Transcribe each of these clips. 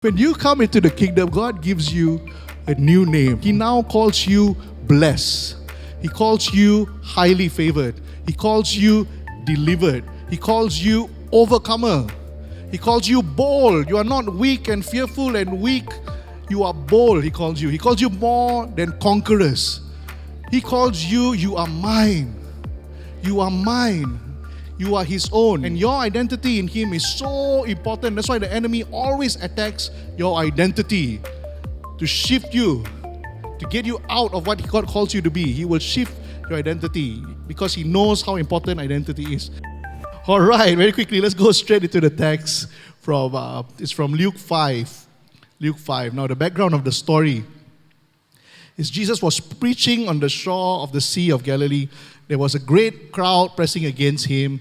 When you come into the kingdom, God gives you a new name. He now calls you blessed. He calls you highly favored. He calls you delivered. He calls you overcomer. He calls you bold. You are not weak and fearful and weak. You are bold, he calls you. He calls you more than conquerors. He calls you, you are mine. You are mine. You are his own. And your identity in him is so important. That's why the enemy always attacks your identity to shift you, to get you out of what God calls you to be. He will shift your identity because he knows how important identity is. All right, very quickly, let's go straight into the text it's from Luke 5. Luke 5. Now, the background of the story is Jesus was preaching on the shore of the Sea of Galilee. There was a great crowd pressing against him,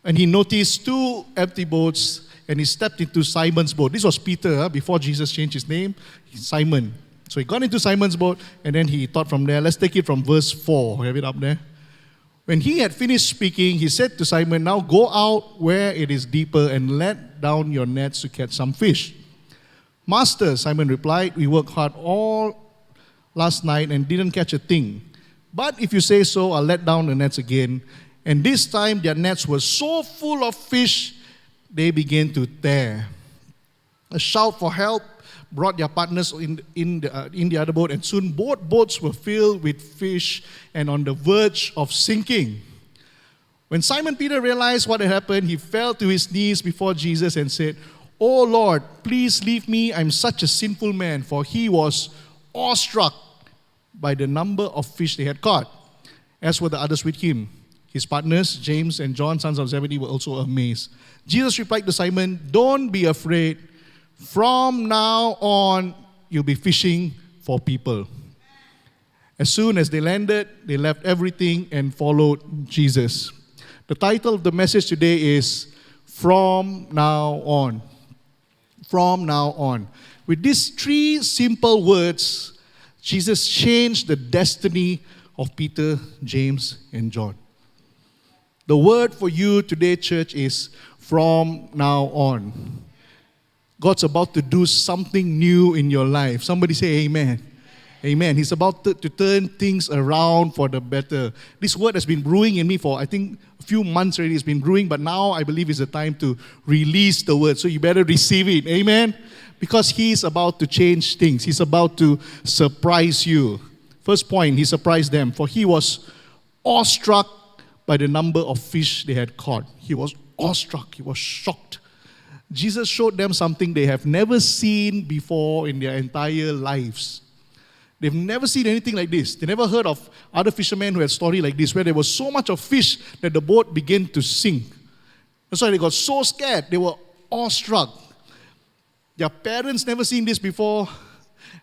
and he noticed two empty boats, and he stepped into Simon's boat. This was Peter, before Jesus changed his name, Simon. So he got into Simon's boat, and then he thought from there. Let's take it from verse 4. We have it up there. When he had finished speaking, he said to Simon, "Now go out where it is deeper and let down your nets to catch some fish." "Master," Simon replied, "we worked hard all last night and didn't catch a thing. But if you say so, I'll let down the nets again." And this time their nets were so full of fish, they began to tear. A shout for help brought their partners in the other boat, and soon both boats were filled with fish and on the verge of sinking. When Simon Peter realized what had happened, he fell to his knees before Jesus and said, "Oh Lord, please leave me. I'm such a sinful man." For he was awestruck by the number of fish they had caught, as were the others with him. His partners, James and John, sons of Zebedee, were also amazed. Jesus replied to Simon, "Don't be afraid. From now on, you'll be fishing for people." As soon as they landed, they left everything and followed Jesus. The title of the message today is From Now On. From now on. With these three simple words, Jesus changed the destiny of Peter, James, and John. The word for you today, church, is from now on. God's about to do something new in your life. Somebody say amen. Amen. He's about to turn things around for the better. This word has been brewing in me for, I think, a few months already. It's been brewing, but now I believe it's the time to release the word. So you better receive it. Amen. Because he's about to change things. He's about to surprise you. First point, he surprised them. For he was awestruck by the number of fish they had caught. He was awestruck. He was shocked. Jesus showed them something they have never seen before in their entire lives. They've never seen anything like this. They never heard of other fishermen who had a story like this, where there was so much of fish that the boat began to sink. That's why they got so scared. They were awestruck. Their parents never seen this before.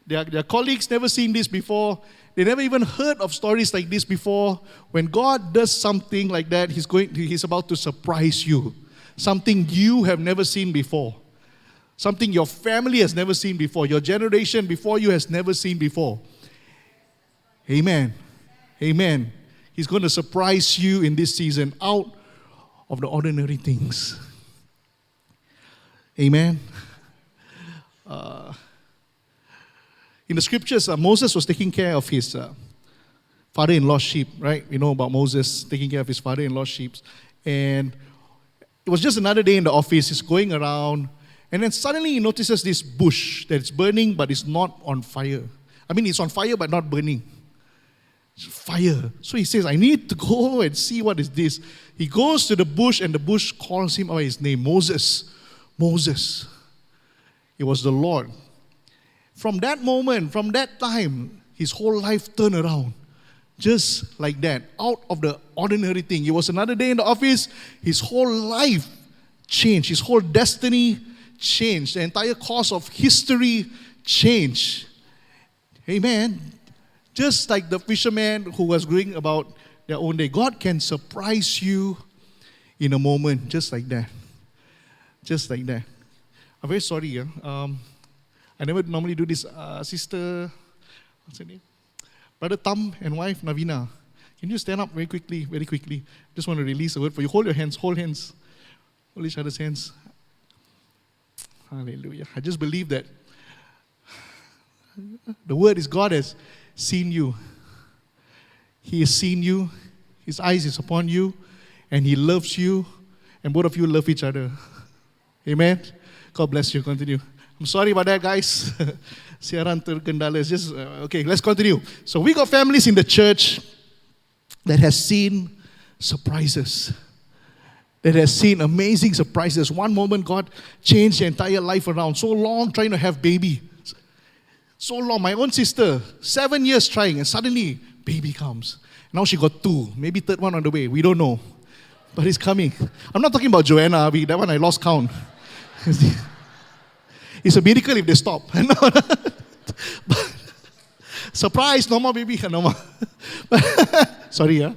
Their colleagues never seen this before. They never even heard of stories like this before. When God does something like that, He's about to surprise you. Something you have never seen before. Something your family has never seen before. Your generation before you has never seen before. Amen. Amen. He's going to surprise you in this season out of the ordinary things. Amen. In the scriptures, Moses was taking care of his father-in-law's sheep, right? We know about Moses taking care of his father-in-law's sheep. And it was just another day in the office. He's going around, and then suddenly he notices this bush that's burning, but it's not on fire. I mean, it's on fire, but not burning. It's fire. So he says, "I need to go and see what is this." He goes to the bush, and the bush calls him by his name, Moses. Moses. It was the Lord. From that moment, from that time, his whole life turned around. Just like that, out of the ordinary thing. It was another day in the office. His whole life changed. His whole destiny changed. The entire course of history changed. Amen. Just like the fisherman who was going about their own day. God can surprise you in a moment, just like that. Just like that. I'm very sorry. I never normally do this. Sister, what's her name? Brother Tam and wife Navina. Can you stand up very quickly, very quickly? Just want to release a word for you. Hold your hands, hold hands. Hold each other's hands. Hallelujah. I just believe that the word is God has seen you. He has seen you. His eyes is upon you. And He loves you. And both of you love each other. Amen. God bless you. Continue. I'm sorry about that, guys. Siaran terkendala. It's just, okay, let's continue. So we got families in the church that has seen surprises. That has seen amazing surprises. One moment God changed their entire life around. So long trying to have baby. So long. My own sister, 7 years trying, and suddenly baby comes. Now she got 2. Maybe third one on the way. We don't know. But it's coming. I'm not talking about Joanna. That one I lost count. It's a miracle if they stop. Surprise, no more baby. No more. Sorry, yeah.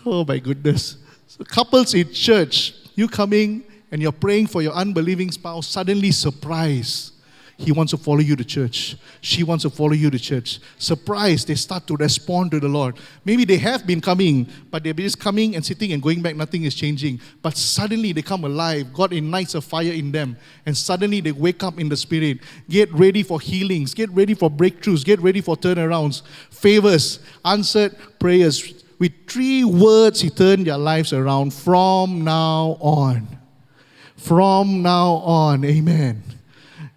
Oh my goodness. So couples in church, you coming and you're praying for your unbelieving spouse, suddenly surprise. He wants to follow you to church. She wants to follow you to church. Surprise, they start to respond to the Lord. Maybe they have been coming, but they're just coming and sitting and going back, nothing is changing. But suddenly they come alive. God ignites a fire in them. And suddenly they wake up in the Spirit. Get ready for healings. Get ready for breakthroughs. Get ready for turnarounds. Favors. Answered prayers. With 3 words, He turned their lives around from now on. From now on. Amen.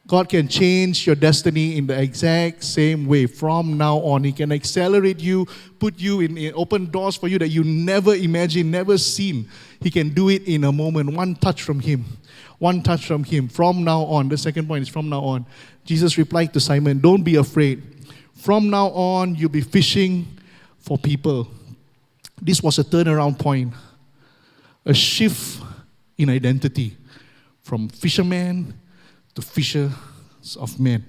God can change your destiny in the exact same way from now on. He can accelerate you, put you in open doors for you that you never imagined, never seen. He can do it in a moment. One touch from Him. One touch from Him. From now on. The second point is from now on. Jesus replied to Simon, don't be afraid. From now on, you'll be fishing for people. This was a turnaround point. A shift in identity. From fisherman to fishers of men.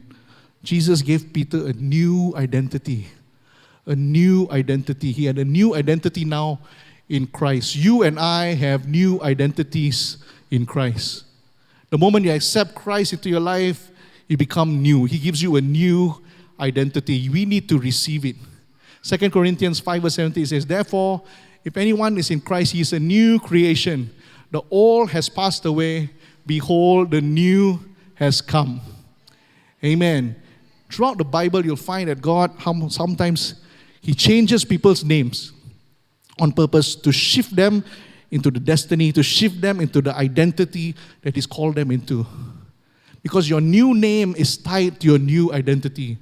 Jesus gave Peter a new identity. A new identity. He had a new identity now in Christ. You and I have new identities in Christ. The moment you accept Christ into your life, you become new. He gives you a new identity. We need to receive it. 2 Corinthians 5 verse 17 says, therefore, if anyone is in Christ, he is a new creation. The old has passed away. Behold, the new has come. Amen. Throughout the Bible, you'll find that God, sometimes He changes people's names on purpose to shift them into the destiny, to shift them into the identity that He's called them into. Because your new name is tied to your new identity.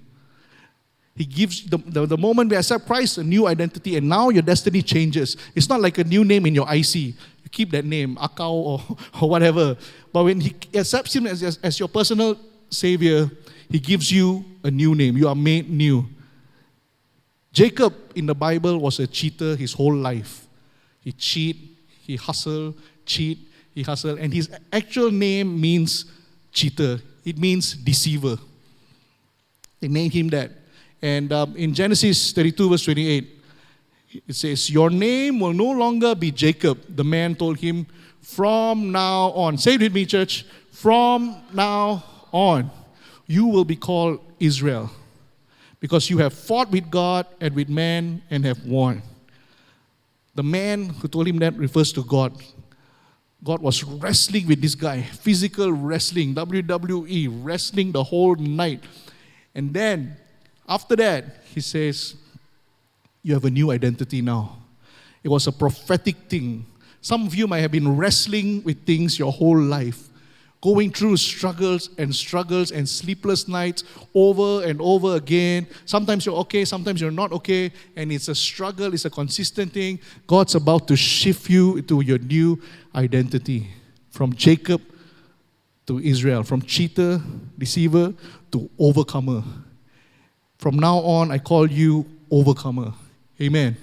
He gives, the moment we accept Christ, a new identity, and now your destiny changes. It's not like a new name in your IC. You keep that name, Akau or whatever. But when He accepts Him as your personal Savior, He gives you a new name. You are made new. Jacob in the Bible was a cheater his whole life. He cheat, he hustle, cheat, he hustle. And his actual name means cheater. It means deceiver. They named him that. And in Genesis 32 verse 28, it says, your name will no longer be Jacob. The man told him, from now on. Say it with me, church. From now on, you will be called Israel. Because you have fought with God and with man and have won. The man who told him that refers to God. God was wrestling with this guy. Physical wrestling, WWE, wrestling the whole night. And then, after that, He says, you have a new identity now. It was a prophetic thing. Some of you might have been wrestling with things your whole life. Going through struggles and sleepless nights over and over again. Sometimes you're okay, sometimes you're not okay. And it's a struggle, it's a consistent thing. God's about to shift you to your new identity. From Jacob to Israel. From cheater, deceiver, to overcomer. From now on, I call you overcomer. Amen.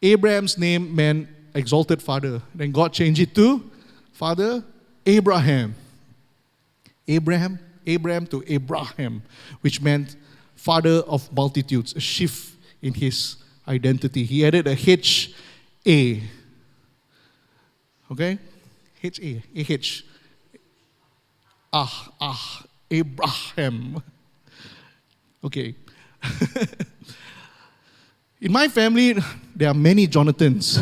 Abraham's name meant exalted father. Then God changed it to Father Abraham. Abraham to Abraham, which meant father of multitudes. A shift in his identity. He added a H-A. Okay? H-A. A-H. Abraham. Okay. In my family, there are many Jonathans.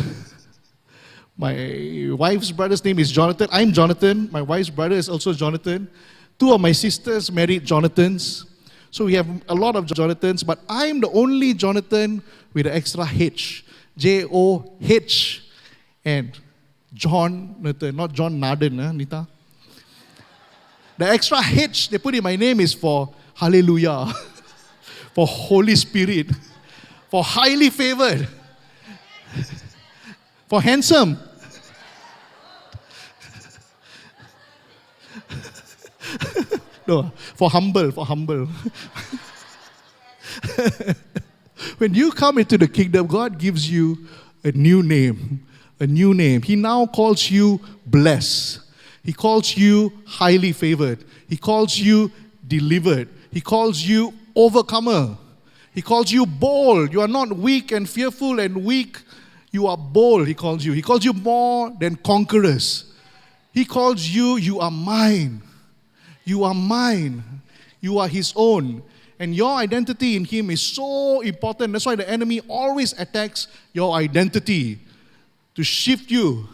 My wife's brother's name is Johnathan. I'm Johnathan. My wife's brother is also Johnathan. Two of my sisters married Jonathans. So we have a lot of Jonathans, but I'm the only Johnathan with an extra H. J-O-H. And Johnathan, not John Naden, Nita. The extra H they put in my name is for Hallelujah, for Holy Spirit, for highly favored, for handsome. No, for humble, for humble. When you come into the kingdom, God gives you a new name, a new name. He now calls you blessed. He calls you highly favored. He calls you delivered. He calls you overcomer. He calls you bold. You are not weak and fearful and weak. You are bold, he calls you. He calls you more than conquerors. He calls you, you are mine. You are mine. You are his own. And your identity in him is so important. That's why the enemy always attacks your identity to shift you,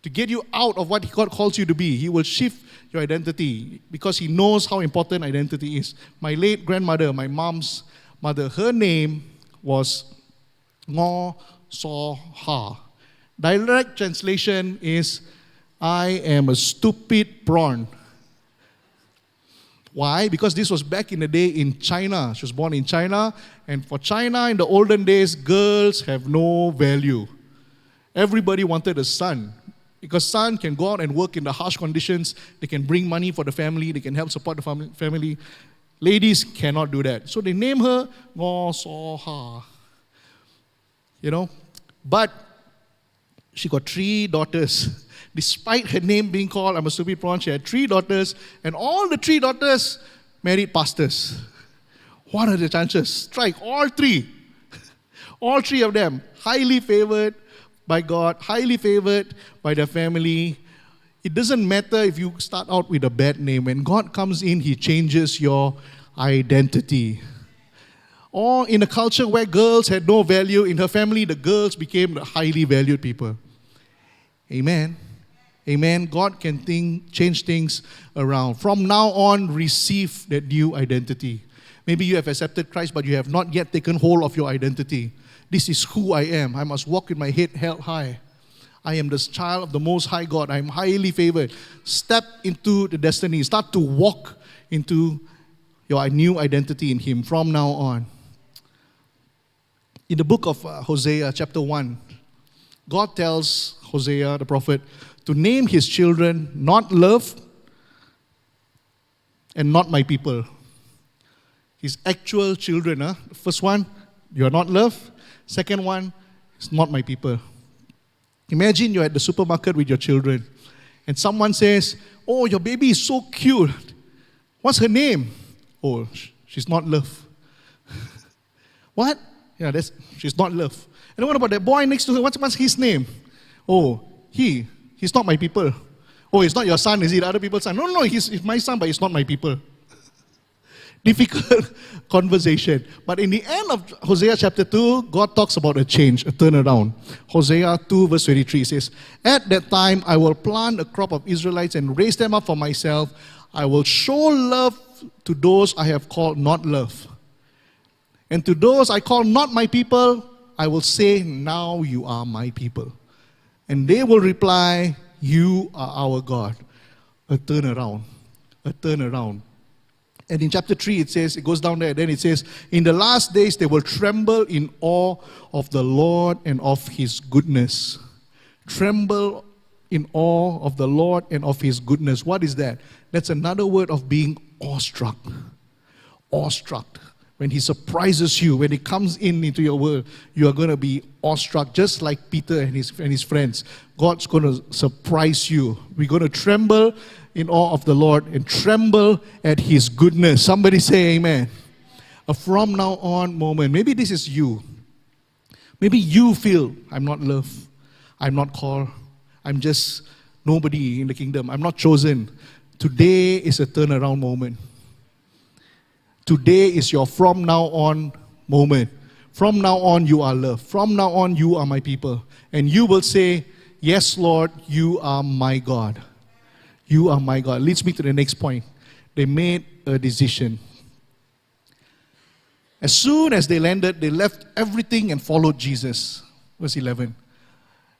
to get you out of what God calls you to be. He will shift your identity because he knows how important identity is. My late grandmother, my mom's mother, her name was Ngo So Ha. Direct translation is, I am a stupid prawn. Why? Because this was back in the day in China. She was born in China. And for China, in the olden days, girls have no value. Everybody wanted a son. Because son can go out and work in the harsh conditions. They can bring money for the family. They can help support the family. Ladies cannot do that. So they name her Ngo So Ha. You know? But she got 3 daughters. Despite her name being called, I'm a stupid prawn, she had 3 daughters. And all the 3 daughters married pastors. What are the chances? Strike all 3. All 3 of them. Highly favored by God, highly favored by their family. It doesn't matter if you start out with a bad name. When God comes in, he changes your identity. Or in a culture where girls had no value, in her family, the girls became the highly valued people. Amen. Amen. God can change things around. From now on, receive that new identity. Maybe you have accepted Christ, but you have not yet taken hold of your identity. This is who I am. I must walk with my head held high. I am the child of the Most High God. I am highly favored. Step into the destiny. Start to walk into your new identity in him from now on. In the book of Hosea, chapter 1, God tells Hosea, the prophet, to name his children not love and not my people. His actual children. The first one, you are not love. Second one, it's not my people. Imagine you're at the supermarket with your children and someone says, oh, your baby is so cute. What's her name? Oh, she's not love. What? Yeah, she's not love. And what about that boy next to her? What's his name? Oh, he's not my people. Oh, it's not your son, is it? Other people's son. No, he's my son, but he's not my people. Difficult conversation. But in the end of Hosea chapter 2, God talks about a change, a turnaround. Hosea 2 verse 23 says, at that time I will plant a crop of Israelites and raise them up for myself. I will show love to those I have called not love. And to those I call not my people, I will say, now you are my people. And they will reply, you are our God. A turnaround. A turnaround. And in chapter 3 it says, it goes down there, then it says, in the last days they will tremble in awe of the Lord and of his goodness. Tremble in awe of the Lord and of his goodness. What is that? That's another word of being awestruck. Awestruck. When he surprises you, when he comes into your world, you are going to be awestruck, just like Peter and his friends. God's going to surprise you. We're going to tremble in awe of the Lord and tremble at his goodness. Somebody say amen. A from now on moment. Maybe this is you. Maybe you feel, I'm not loved. I'm not called. I'm just nobody in the kingdom. I'm not chosen. Today is a turnaround moment. Today is your from now on moment. From now on, you are loved. From now on, you are my people. And you will say, Yes, Lord, you are my God. You are my God. Leads me to the next point. They made a decision. As soon as they landed, they left everything and followed Jesus. Verse 11.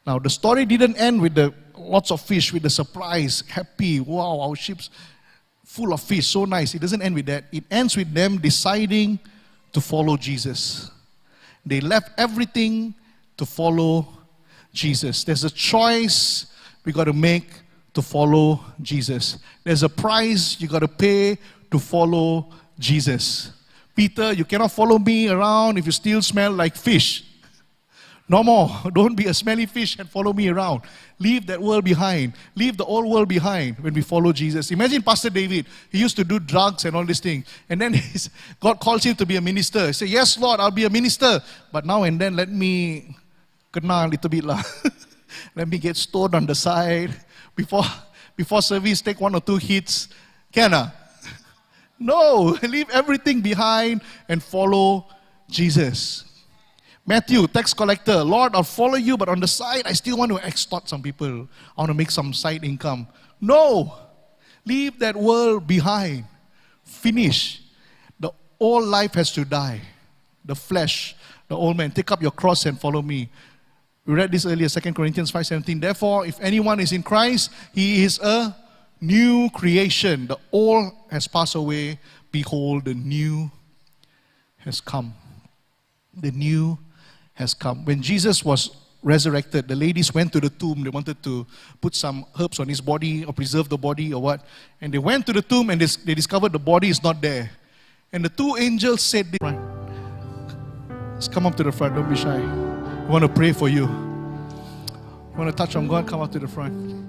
Now, the story didn't end with the lots of fish, with the surprise, happy, wow, our ship's full of fish, so nice. It doesn't end with that. It ends with them deciding to follow Jesus. They left everything to follow Jesus. There's a choice we got to make to follow Jesus. There's a price you got to pay to follow Jesus. Peter, you cannot follow me around if you still smell like fish. No more. Don't be a smelly fish and follow me around. Leave that world behind. Leave the old world behind when we follow Jesus. Imagine Pastor David. He used to do drugs and all these things. And then God calls him to be a minister. He said, yes, Lord, I'll be a minister. But now and then, let me kena a little bit lah. Let me get stoned on the side. Before service, take 1 or 2 hits. Can? No, leave everything behind and follow Jesus. Matthew, tax collector, Lord, I'll follow you, but on the side, I still want to extort some people. I want to make some side income. No, leave that world behind. Finish. The old life has to die. The flesh, the old man. Take up your cross and follow me. We read this earlier, 2 Corinthians 5:17. Therefore, if anyone is in Christ, he is a new creation. The old has passed away. Behold, the new has come. The new has come. When Jesus was resurrected, the ladies went to the tomb. They wanted to put some herbs on his body or preserve the body or what. And they went to the tomb and they discovered the body is not there. And the 2 angels said, let's come up to the front, don't be shy. We want to pray for you. You want to touch on God, come up to the front.